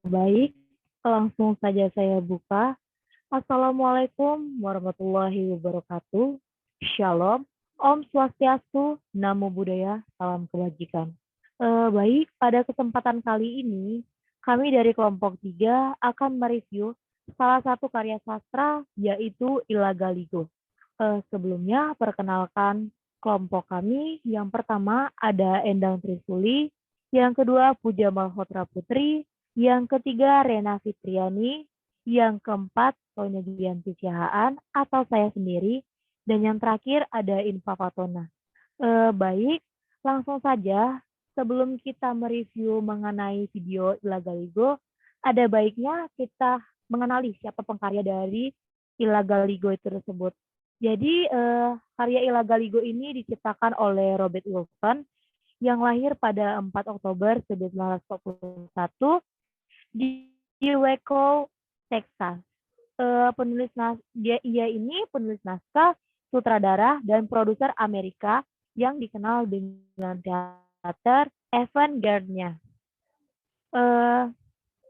Baik, langsung saja saya buka. Assalamualaikum warahmatullahi wabarakatuh. Shalom, Om Swastiastu, Namo Buddhaya, Salam Kebajikan. Baik, pada kesempatan kali ini, kami dari kelompok 3 akan mereview salah satu karya sastra, yaitu Ilagaligo. Sebelumnya, perkenalkan kelompok kami. Yang pertama ada Endang Trisuli, yang kedua Puja Malhotra Putri, yang ketiga Rena Fitriani, yang keempat Tonya Giyanti Siahaan atau saya sendiri, dan yang terakhir ada Infa Fatona. Baik, langsung saja sebelum kita mereview mengenai video Ilagaligo, ada baiknya kita mengenali siapa pengkarya dari Ilagaligo itu tersebut. Jadi karya Ilagaligo ini diciptakan oleh Robert Wilson yang lahir pada 4 Oktober 1941 di Waco, Texas. Ia ini penulis naskah, sutradara, dan produser Amerika yang dikenal dengan teater avant-garde-nya.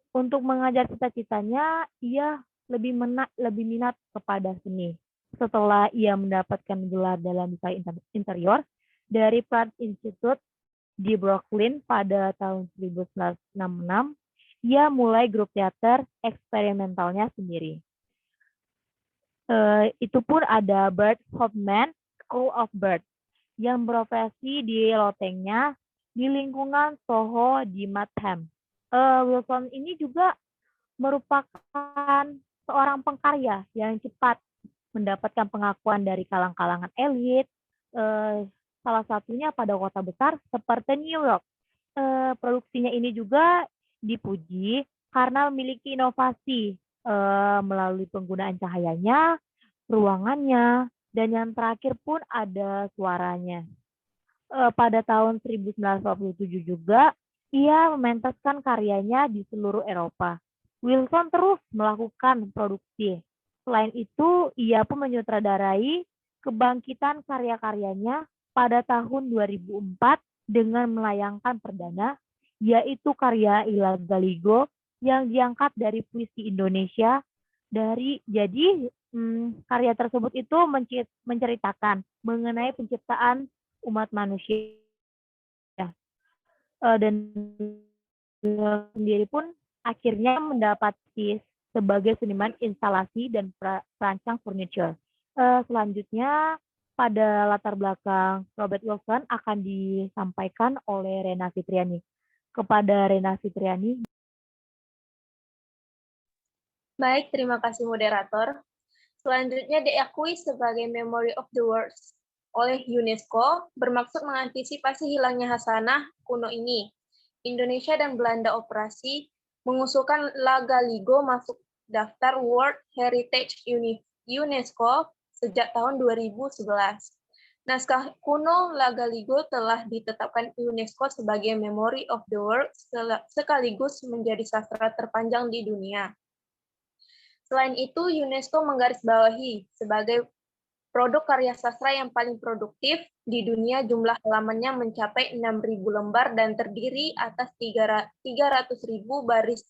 Untuk mengajar cita-citanya, ia lebih minat kepada seni. Setelah ia mendapatkan gelar dalam desain interior dari Pratt Institute di Brooklyn pada tahun 1966, ia mulai grup teater eksperimentalnya sendiri. Itu pun ada Bert Hoffman School of Bird yang berprofesi di lotengnya di lingkungan Soho di Matham. Wilson ini juga merupakan seorang pengkarya yang cepat mendapatkan pengakuan dari kalangan elit, salah satunya pada kota besar seperti New York. Produksinya ini juga dipuji karena memiliki inovasi melalui penggunaan cahayanya, ruangannya, dan yang terakhir pun ada suaranya. Pada tahun 1947 juga, ia mementaskan karyanya di seluruh Eropa. Wilson terus melakukan produksi. Selain itu, ia pun menyutradarai kebangkitan karya-karyanya pada tahun 2004 dengan melayangkan perdana, yaitu karya Ilagaligo yang diangkat dari puisi Indonesia. Jadi karya tersebut itu menceritakan mengenai penciptaan umat manusia, dan sendiri pun akhirnya mendapati sebagai seniman instalasi dan perancang furniture. Selanjutnya pada latar belakang Robert Wilson akan disampaikan oleh Rena Fitriani. Kepada Rena Fitriani. Baik, terima kasih moderator. Selanjutnya diakui sebagai Memory of the World oleh UNESCO bermaksud mengantisipasi hilangnya hasanah kuno ini. Indonesia dan Belanda Operasi mengusulkan Lagaligo masuk daftar World Heritage UNESCO sejak tahun 2011. Naskah kuno Lagaligo telah ditetapkan UNESCO sebagai Memory of the World sekaligus menjadi sastra terpanjang di dunia. Selain itu, UNESCO menggarisbawahi sebagai produk karya sastra yang paling produktif di dunia. Jumlah halamannya mencapai 6.000 lembar dan terdiri atas 300.000 baris,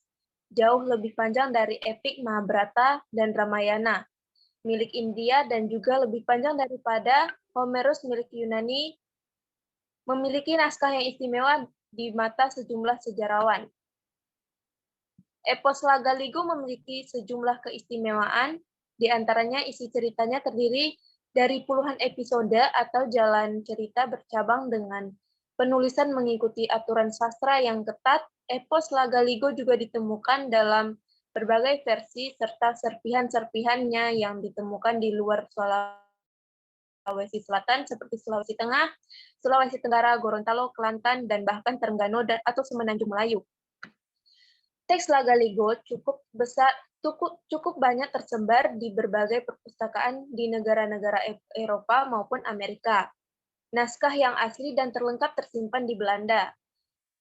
jauh lebih panjang dari epik Mahabharata dan Ramayana milik India dan juga lebih panjang daripada Homerus milik Yunani. Memiliki naskah yang istimewa di mata sejumlah sejarawan. Epos Lagaligo memiliki sejumlah keistimewaan, di antaranya isi ceritanya terdiri dari puluhan episode atau jalan cerita bercabang dengan penulisan mengikuti aturan sastra yang ketat. Epos Lagaligo juga ditemukan dalam berbagai versi serta serpihan-serpihannya yang ditemukan di luar Sulawesi Selatan seperti Sulawesi Tengah, Sulawesi Tenggara, Gorontalo, Kelantan, dan bahkan Terengganu atau Semenanjung Melayu. Teks Lagaligo cukup banyak tersebar di berbagai perpustakaan di negara-negara Eropa maupun Amerika. Naskah yang asli dan terlengkap tersimpan di Belanda.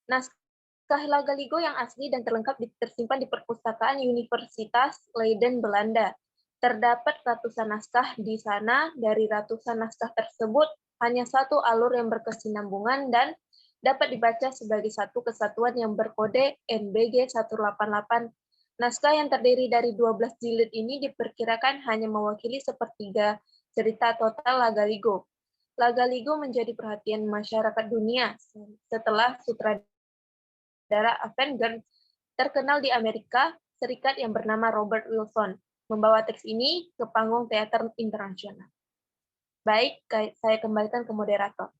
Naskah Lagaligo yang asli dan terlengkap tersimpan di perpustakaan Universitas Leiden, Belanda. Terdapat ratusan naskah di sana. Dari ratusan naskah tersebut, hanya satu alur yang berkesinambungan dan dapat dibaca sebagai satu kesatuan yang berkode NBG 188. Naskah yang terdiri dari 12 jilid ini diperkirakan hanya mewakili sepertiga cerita total Lagaligo. Lagaligo menjadi perhatian masyarakat dunia setelah sutradara avant-garde terkenal di Amerika Serikat yang bernama Robert Wilson membawa teks ini ke panggung teater internasional. Baik, saya kembalikan ke moderator.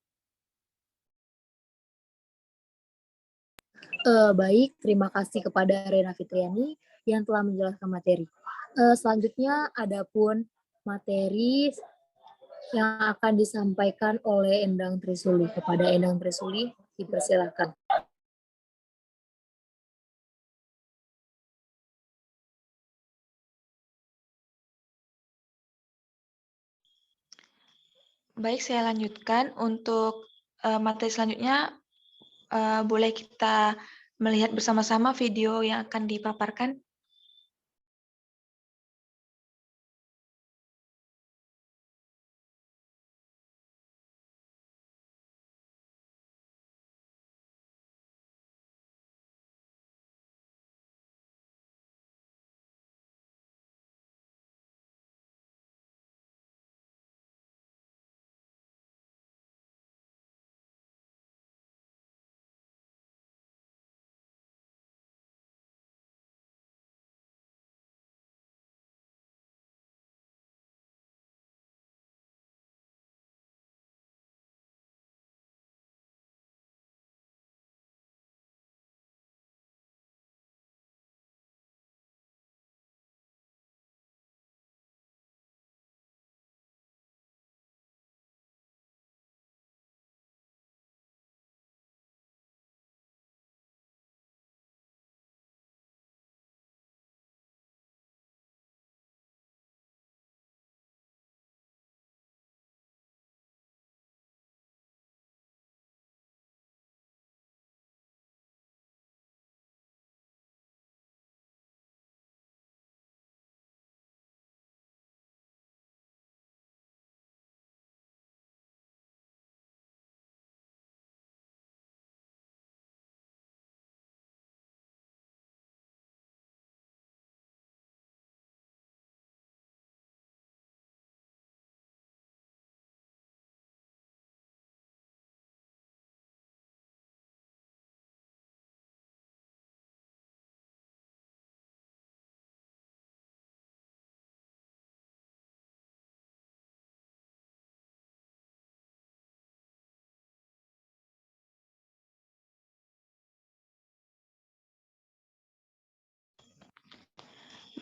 Baik, terima kasih kepada Rena Fitriani yang telah menjelaskan materi. Selanjutnya ada pun materi yang akan disampaikan oleh Endang Trisuli. Kepada Endang Trisuli, dipersilakan. Baik, saya lanjutkan. Untuk materi selanjutnya, boleh kita melihat bersama-sama video yang akan dipaparkan.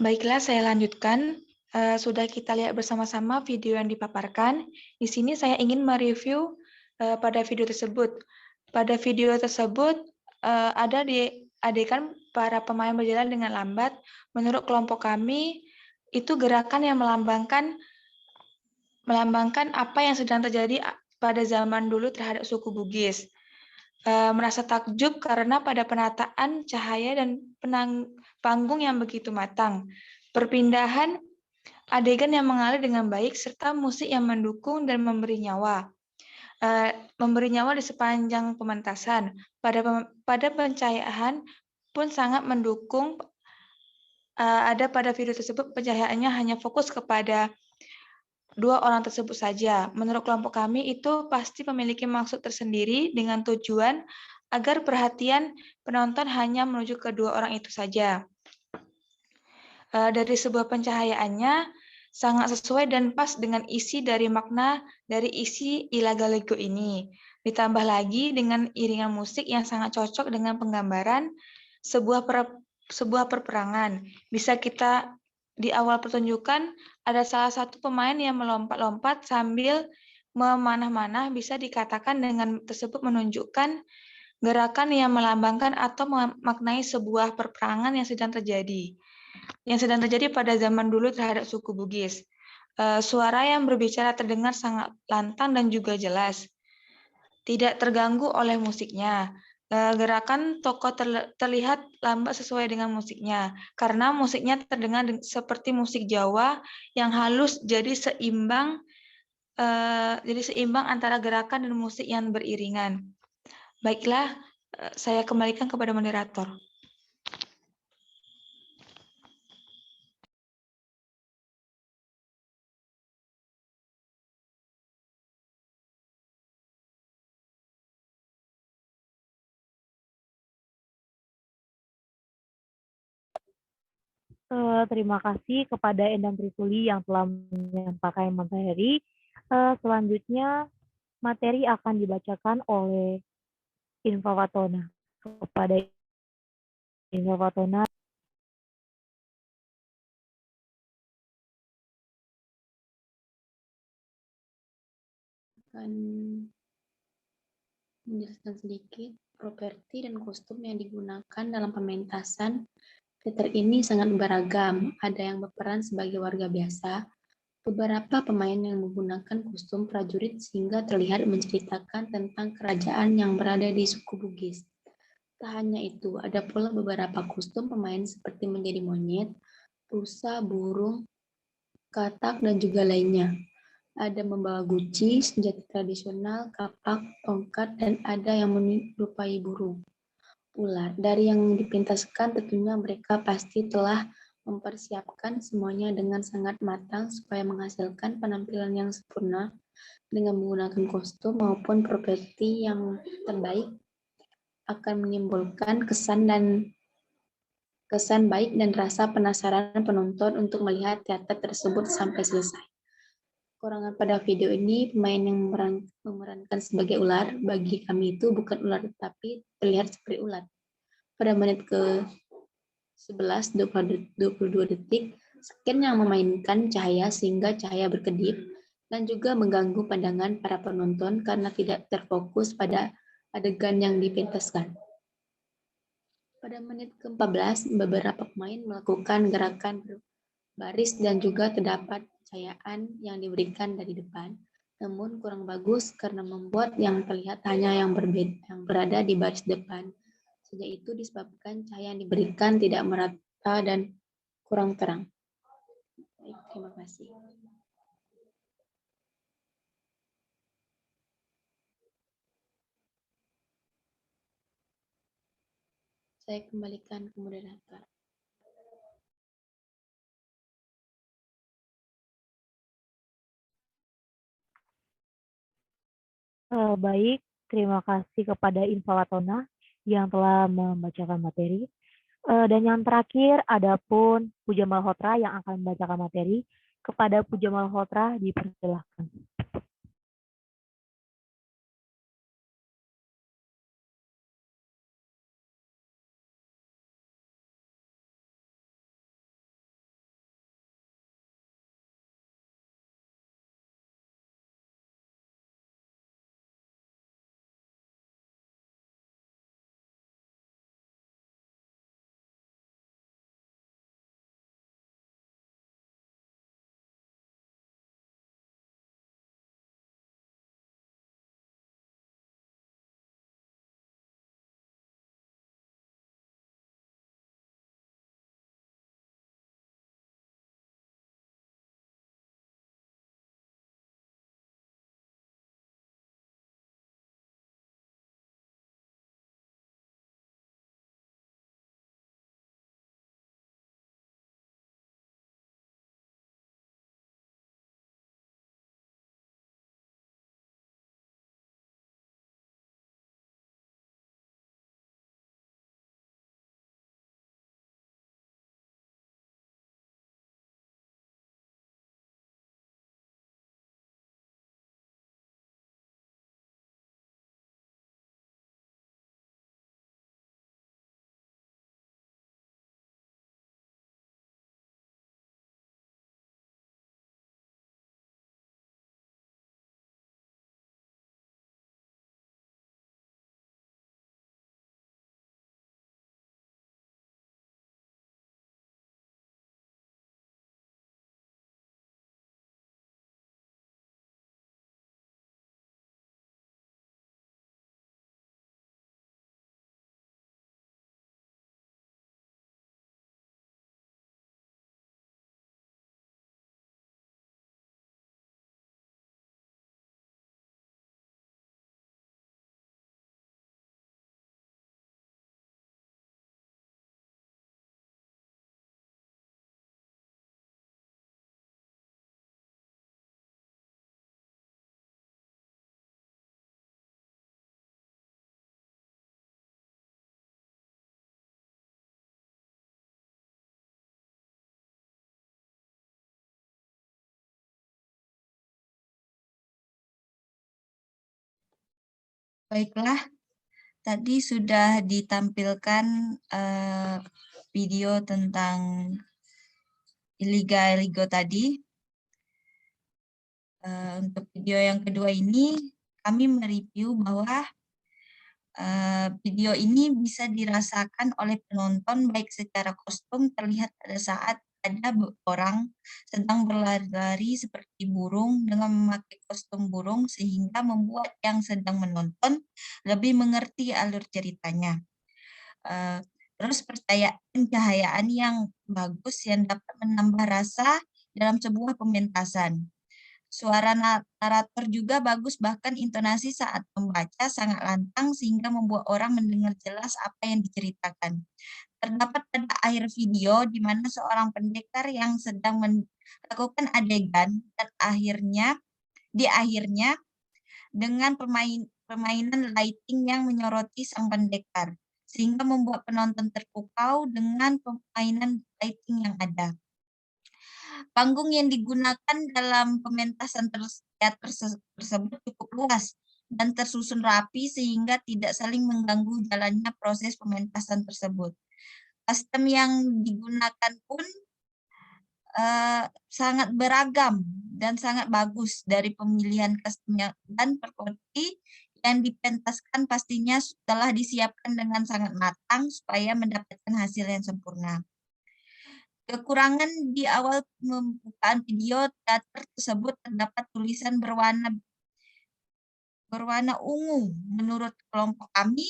Baiklah, saya lanjutkan. Sudah kita lihat bersama-sama video yang dipaparkan. Di sini saya ingin mereview pada video tersebut. Pada video tersebut ada di adegan para pemain berjalan dengan lambat. Menurut kelompok kami, itu gerakan yang melambangkan apa yang sedang terjadi pada zaman dulu terhadap suku Bugis. Merasa takjub karena pada penataan cahaya dan panggung yang begitu matang, perpindahan adegan yang mengalir dengan baik, serta musik yang mendukung dan memberi nyawa di sepanjang pementasan. Pada pencahayaan pun sangat mendukung. Ada pada video tersebut pencahayaannya hanya fokus kepada dua orang tersebut saja. Menurut kelompok kami itu pasti memiliki maksud tersendiri dengan tujuan agar perhatian penonton hanya menuju ke dua orang itu saja. Dari sebuah pencahayaannya sangat sesuai dan pas dengan isi dari makna dari isi Lagaligo ini. Ditambah lagi dengan iringan musik yang sangat cocok dengan penggambaran sebuah perperangan. Bisa kita di awal pertunjukan ada salah satu pemain yang melompat-lompat sambil memanah-manah, bisa dikatakan dengan tersebut menunjukkan gerakan yang melambangkan atau memaknai sebuah perperangan yang sedang terjadi pada zaman dulu terhadap suku Bugis. Suara yang berbicara terdengar sangat lantang dan juga jelas, tidak terganggu oleh musiknya. Gerakan tokoh terlihat lambat sesuai dengan musiknya, karena musiknya terdengar seperti musik Jawa yang halus, jadi seimbang antara gerakan dan musik yang beriringan. Baiklah, saya kembalikan kepada moderator. Terima kasih kepada Endang Trisuli yang telah menyampaikan materi. Selanjutnya, materi akan dibacakan oleh Infawatona. Kepada Infawatona, akan menjelaskan sedikit properti dan kostum yang digunakan dalam pementasan. Teater ini sangat beragam, ada yang berperan sebagai warga biasa, beberapa pemain yang menggunakan kostum prajurit sehingga terlihat menceritakan tentang kerajaan yang berada di suku Bugis. Tak hanya itu, ada pula beberapa kostum pemain seperti menjadi monyet, rusa, burung, katak, dan juga lainnya. Ada membawa guci, senjata tradisional, kapak, tongkat, dan ada yang menyerupai burung. Ular. Dari yang dipintaskan tentunya mereka pasti telah mempersiapkan semuanya dengan sangat matang supaya menghasilkan penampilan yang sempurna dengan menggunakan kostum maupun properti yang terbaik akan menimbulkan kesan baik dan rasa penasaran penonton untuk melihat teater tersebut sampai selesai. Kekurangan pada video ini, pemain yang memerankan sebagai ular, bagi kami itu bukan ular tetapi terlihat seperti ular. Pada menit ke-11, 22 detik, scan yang memainkan cahaya sehingga cahaya berkedip dan juga mengganggu pandangan para penonton karena tidak terfokus pada adegan yang dipentaskan. Pada menit ke-14, beberapa pemain melakukan gerakan berbaris dan juga terdapat cahayaan yang diberikan dari depan, namun kurang bagus karena membuat yang terlihat hanya yang berada di baris depan. Saja itu disebabkan cahaya yang diberikan tidak merata dan kurang terang. Baik, terima kasih. Saya kembalikan ke moderator. baik, terima kasih kepada Infawatona yang telah membacakan materi. Dan yang terakhir, adapun Puja Malhotra yang akan membacakan materi. Kepada Puja Malhotra dipersilahkan. Baiklah, tadi sudah ditampilkan video tentang Iliga tadi. Untuk video yang kedua ini, kami mereview bahwa video ini bisa dirasakan oleh penonton baik secara kostum terlihat pada saat ada orang sedang berlari-lari seperti burung dengan memakai kostum burung sehingga membuat yang sedang menonton lebih mengerti alur ceritanya. Terus pencahayaan yang bagus yang dapat menambah rasa dalam sebuah pementasan. Suara narator juga bagus, bahkan intonasi saat membaca sangat lantang sehingga membuat orang mendengar jelas apa yang diceritakan. Terdapat pada akhir video di mana seorang pendekar yang sedang melakukan adegan dan akhirnya dengan permainan lighting yang menyoroti sang pendekar sehingga membuat penonton terpukau dengan permainan lighting yang ada. Panggung yang digunakan dalam pementasan teater tersebut cukup luas dan tersusun rapi sehingga tidak saling mengganggu jalannya proses pementasan tersebut. Kostum yang digunakan pun sangat beragam dan sangat bagus dari pemilihan kostumnya, dan properti yang dipentaskan pastinya telah disiapkan dengan sangat matang supaya mendapatkan hasil yang sempurna. Kekurangan di awal pembukaan video teater tersebut terdapat tulisan berwarna ungu. Menurut kelompok kami,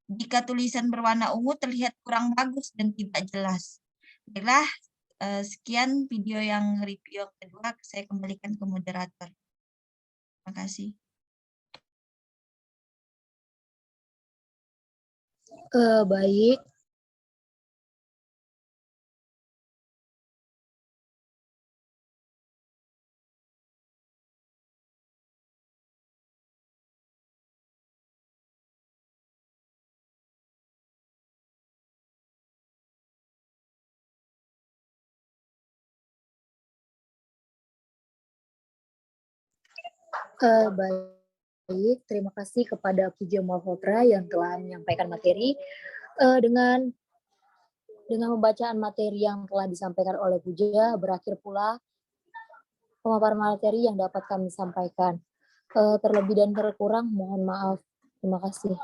jika tulisan berwarna ungu terlihat kurang bagus dan tidak jelas. Baiklah, sekian video yang review yang kedua, saya kembalikan ke moderator. Terima kasih. Baik. Baik, terima kasih kepada Puja Malhotra yang telah menyampaikan materi. Dengan pembacaan materi yang telah disampaikan oleh Puja, berakhir pula pemaparan materi yang dapat kami sampaikan. Terlebih dan terkurang, mohon maaf. Terima kasih.